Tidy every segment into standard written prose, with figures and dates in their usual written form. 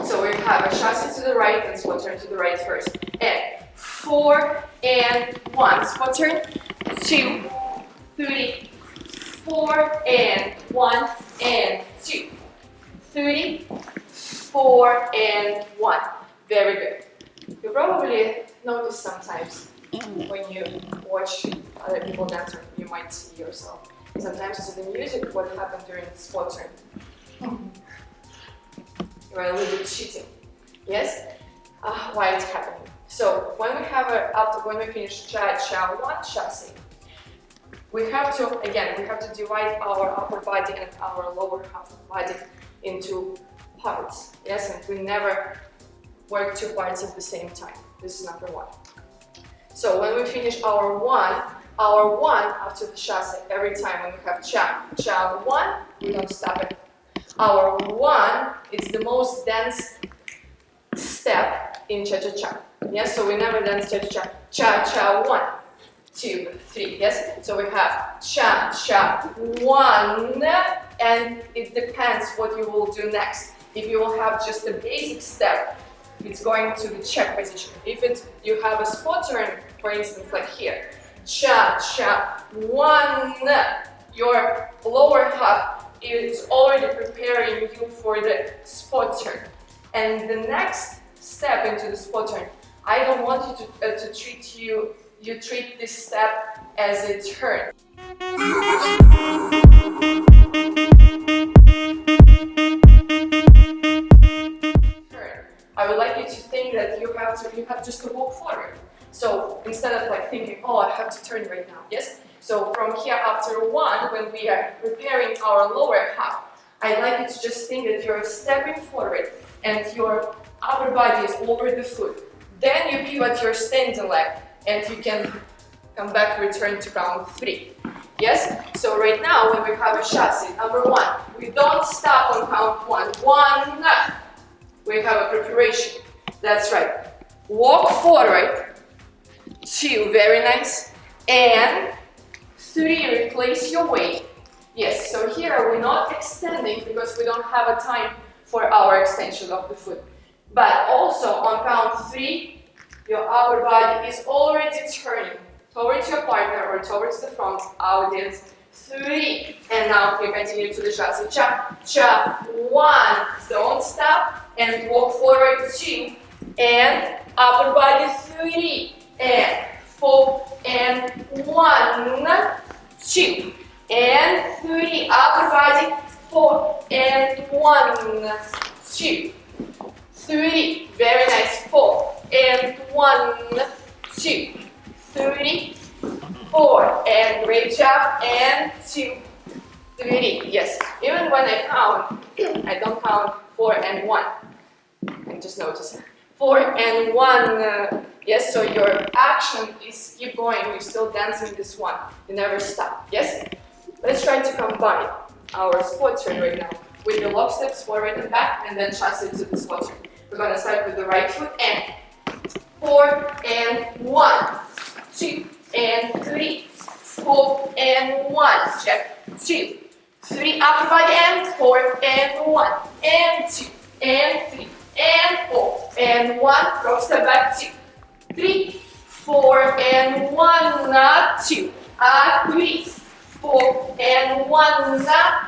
So we have a chassis to the right and spot turn to the right first. And 4 and 1. Spot turn. 2, 3, 4 and 1 and 2. 3, 4 and 1. Very good. You probably notice sometimes when you watch other people dance, or you might see yourself. Sometimes to the music, what happened during the spot turn. You're a little bit cheating. Yes? Why it's happening? So when we have when we finish cha one chassis, we have to divide our upper body and our lower half of the body into parts. Yes, and we never work two parts at the same time. This is number one. So when we finish our one after the chassis, every time when we have cha one, we don't stop it. Our one is the most dense step in cha-cha-cha. Yes, so we never dance cha-cha-cha. Cha-cha 1, 2, 3. Yes, so we have cha-cha 1, and it depends what you will do next. If you will have just a basic step, it's going to the check position. If you have a spot turn, for instance, like here, cha-cha 1, your lower half is already preparing you for the spot turn. And the next step into the spot turn, I don't want you to treat you treat this step as a turn. I would like you to think that you have just to walk forward. So instead of like thinking, oh, I have to turn right now, yes? So from here after one, when we are preparing our lower half, I'd like you to just think that you're stepping forward and your upper body is over the foot. Then you pivot your standing leg and you can come back, return to count 3. Yes? So right now when we have a chassis, number 1, we don't stop on count 1. 1, we have a preparation. That's right. Walk forward. 2, very nice. And 3, replace your weight. Yes, so here we're not extending because we don't have a time for our extension of the foot. But also on count 3, your upper body is already turning towards your partner or towards the front audience. 3, and now we continue to the chassis. Cha, cha, 1, don't stop, and walk forward 2, and upper body 3, and 4, and 1, 2, and 3, upper body 4, and 1, 2, 3, very nice, 4, and 1, 2, 3, 4, and great job, and 2, 3, yes, even when I count, I don't count 4 and 1, I just notice 4 and 1, yes, so your action is keep going, you're still dancing this one, you never stop, yes? Let's try to combine our spot turn right now with the lock steps forward and back, and then chassis to the spot turn. We're going to start with the right foot, and 4 and 1, 2 and 3, 4 and 1, check, 2, 3, upper body, and 4 and 1, and 2, and 3, and 4, and 1, cross step back, 2, 3, 4, and 1, 2, 3, 4, and 1,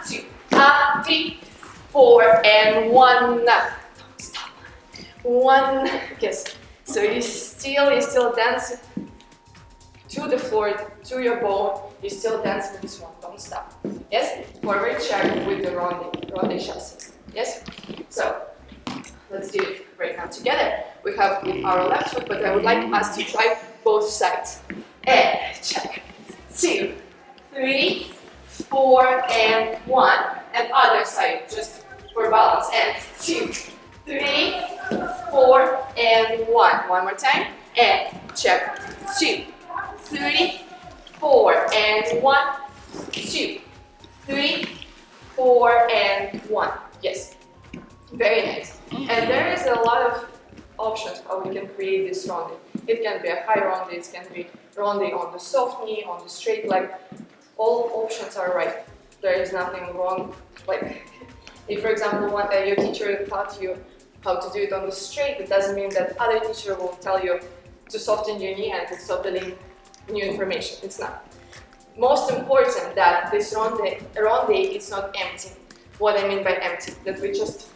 2, 3, 4, and 1, don't stop, 1, yes, so you're still dancing to the floor, to your bone, you're still dancing this one, don't stop, yes, forward check with the ronde chassis, yes, so let's do it right now together. We have with our left foot, but I would like us to try both sides, and check, and 1, and other side, just for balance, and 2, 3, 4, and 1. One more time, and check, 2, 3, 4, and 1, 2, 3, 4, and 1. Yes, very nice. And there is a lot of options how we can create this rounding. It can be a high rounding, it can be rounding on the soft knee, on the straight leg. All options are right. There is nothing wrong. Like, if for example your teacher taught you how to do it on the straight, it doesn't mean that other teacher will tell you to soften your knee and to stop building new information. It's not. Most important that this rounding is not empty. What I mean by empty, that we're just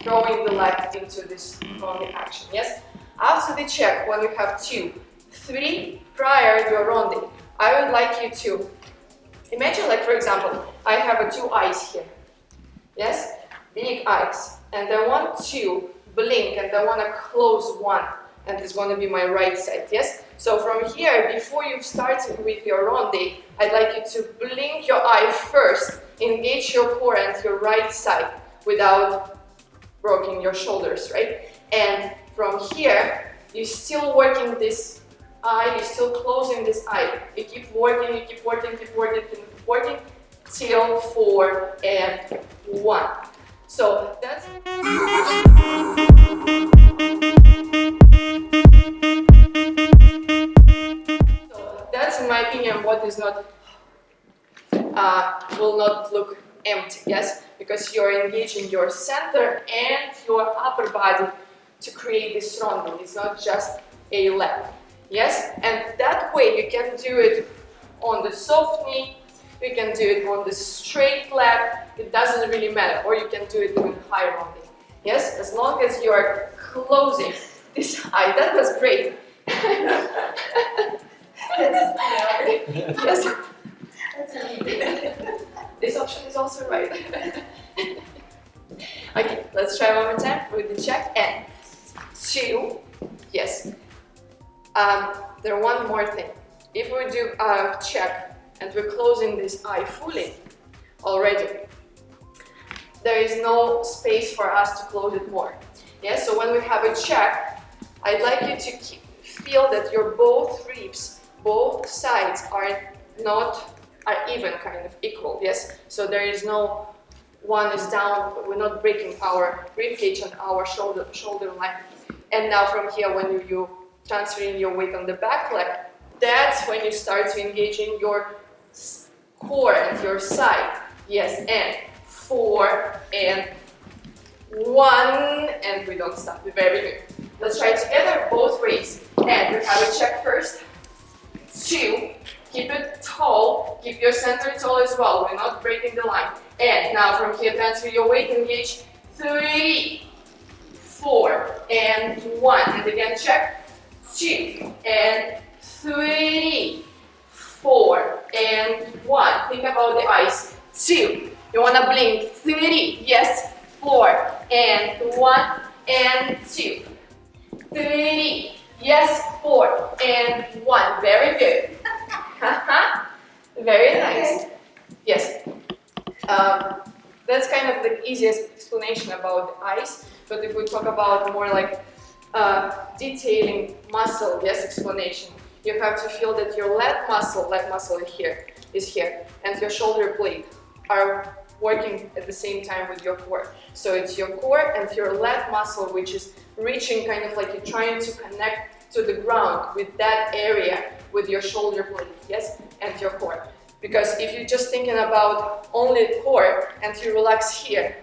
throwing the leg into this rounding action. Yes. After the check, when you have 2, 3 prior to your rounding, I would like you to imagine, like for example, I have 2 eyes here. Yes, big eyes, and I want to blink, and I want to close one, and it's going to be my right side. Yes. So from here, before you start with your rounding, I'd like you to blink your eye first, engage your core and your right side without rocking your shoulders, right? And from here, you're still working this eye, you're still closing this eye. You keep working, you keep working, keep working, keep working, till 4 and 1. So that's... So that's, in my opinion, what is not, will not look empty, yes? Because you're engaging your center and your upper body to create this rounding. It's not just a leg, yes? And that way you can do it on the soft knee, you can do it on the straight leg, it doesn't really matter, or you can do it doing high rounding, yes? As long as you are closing this eye. That was great. Yes. This option is also right. Okay, let's try one more time with the check. And 2, yes. There one more thing. If we do a check and we're closing this eye fully already, there is no space for us to close it more. Yes, so when we have a check, I'd like you to feel that your both ribs, both sides are even, kind of equal. Yes, so there is no one is down, but we're not breaking our rib cage and our shoulder line. And now from here, when you transferring your weight on the back leg, that's when you start to engaging your core and your side. Yes, and 4 and 1, and we don't stop. Very good. Let's try together, both ways. And we have a check first. 2, keep it tall, keep your center tall as well. We're not breaking the line. And now from here, transfer your weight, engage. 3, 4, and 1. And again, check. 2, and 3, 4, and 1. Think about the eyes. 2, you want to blink. 3, yes. 4, and 1, and 2. 3, yes. 4, and 1. Very good. Very nice. Yes. That's kind of the easiest explanation about the eyes. But if we talk about more like detailing muscle, yes, explanation, you have to feel that your leg muscle is here, and your shoulder blade are working at the same time with your core. So it's your core and your leg muscle, which is reaching, kind of like you're trying to connect to the ground with that area with your shoulder blade, yes, and your core. Because if you're just thinking about only the core and you relax here,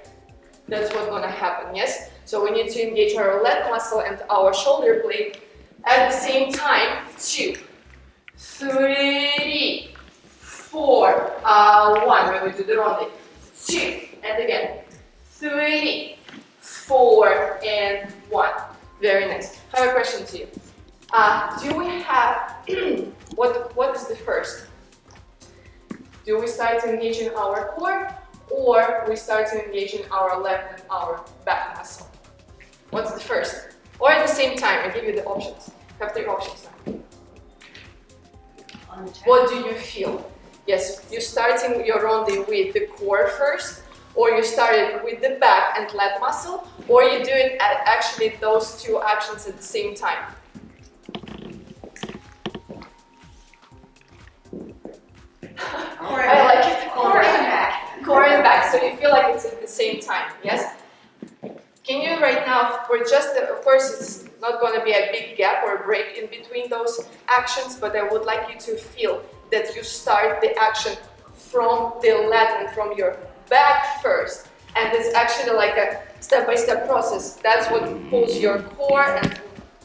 that's what's gonna happen, yes? So we need to engage our leg muscle and our shoulder blade at the same time. 2, 3, 4, 1, when we do the rounding. 2, and again, 3, 4, and 1. Very nice. I have a question to you. Do we have, what is the first? Do we start engaging our core, or we start engaging our leg and our back muscle? What's the first? Or at the same time? I give you the options. You have 3 options now. What do you feel? Yes, you're starting your rondi with the core first, or you start it with the back and lat muscle, or you do it at actually those two actions at the same time. I like it. Core and back. Core and back. So you feel like it's at the same time. Yes? Can you right now, for just, of course it's not going to be a big gap or break in between those actions, but I would like you to feel that you start the action from the lat and from your back first. And it's actually like a step-by-step process. That's what pulls your core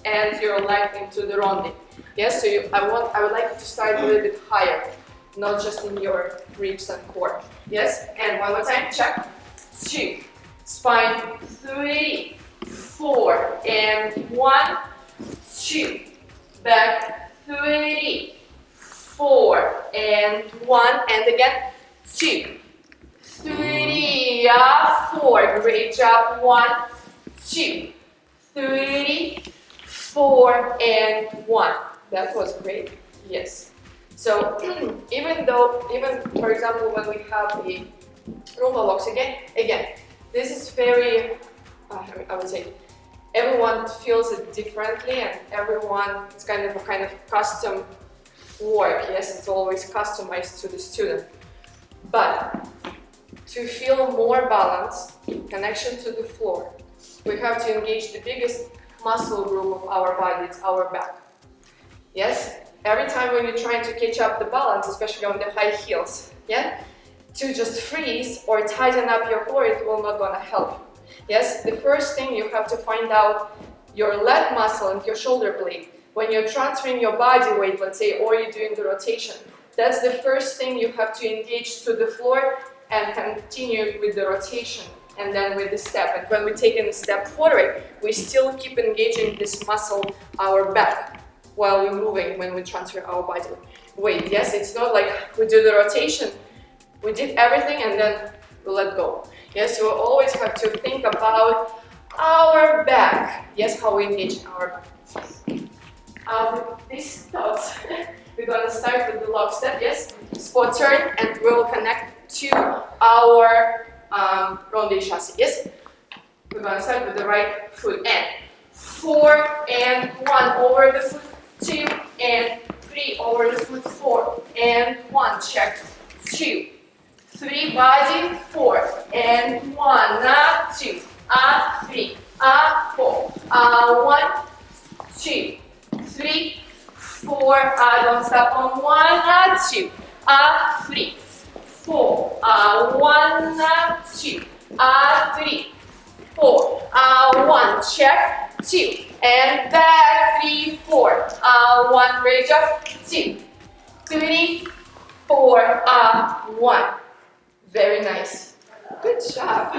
and your leg into the rondi. Yes, so I would like you to start a little bit higher, not just in your ribs and core. Yes, and one more time, check. 2, spine, 3, 4, and 1, 2, back, 3, 4, and 1, and again, 2, 3, 4, great job, 1, 2, 3, 4, and 1. That was great, yes. So even for example, when we have the Roomba locks again, this is very, I would say, everyone feels it differently, and everyone, it's kind of a custom work. Yes, it's always customized to the student. But to feel more balance, connection to the floor, we have to engage the biggest muscle group of our body, it's our back. Yes? Every time when you're trying to catch up the balance, especially on the high heels, yeah? To just freeze or tighten up your core, it will not gonna help. Yes? The first thing you have to find out your lat muscle and your shoulder blade. When you're transferring your body weight, let's say, or you're doing the rotation, that's the first thing you have to engage to the floor and continue with the rotation and then with the step. And when we take in a step forward, we still keep engaging this muscle, our back, while we're moving when we transfer our body weight. Yes, it's not like we do the rotation, we did everything and then we let go. Yes, you will always have to think about our back. Yes, how we engage in our back. With these thoughts, we're going to start with the lock step, yes? Spot turn, and we'll connect to our rondi chassis, yes? We're going to start with the right foot, and 4, and 1, over the foot, 2, and 3, over the foot, 4, and 1, check, 2, 3, body, 4, and 1, 2, 3, 4, 1, 2, 3, 4, don't stop on 1, 2, 3, 4, 1, 2, 3, 4, 1, check, 2, and back, 3, 4, 1, great job, 2, 3, 4, 1, very nice, good job.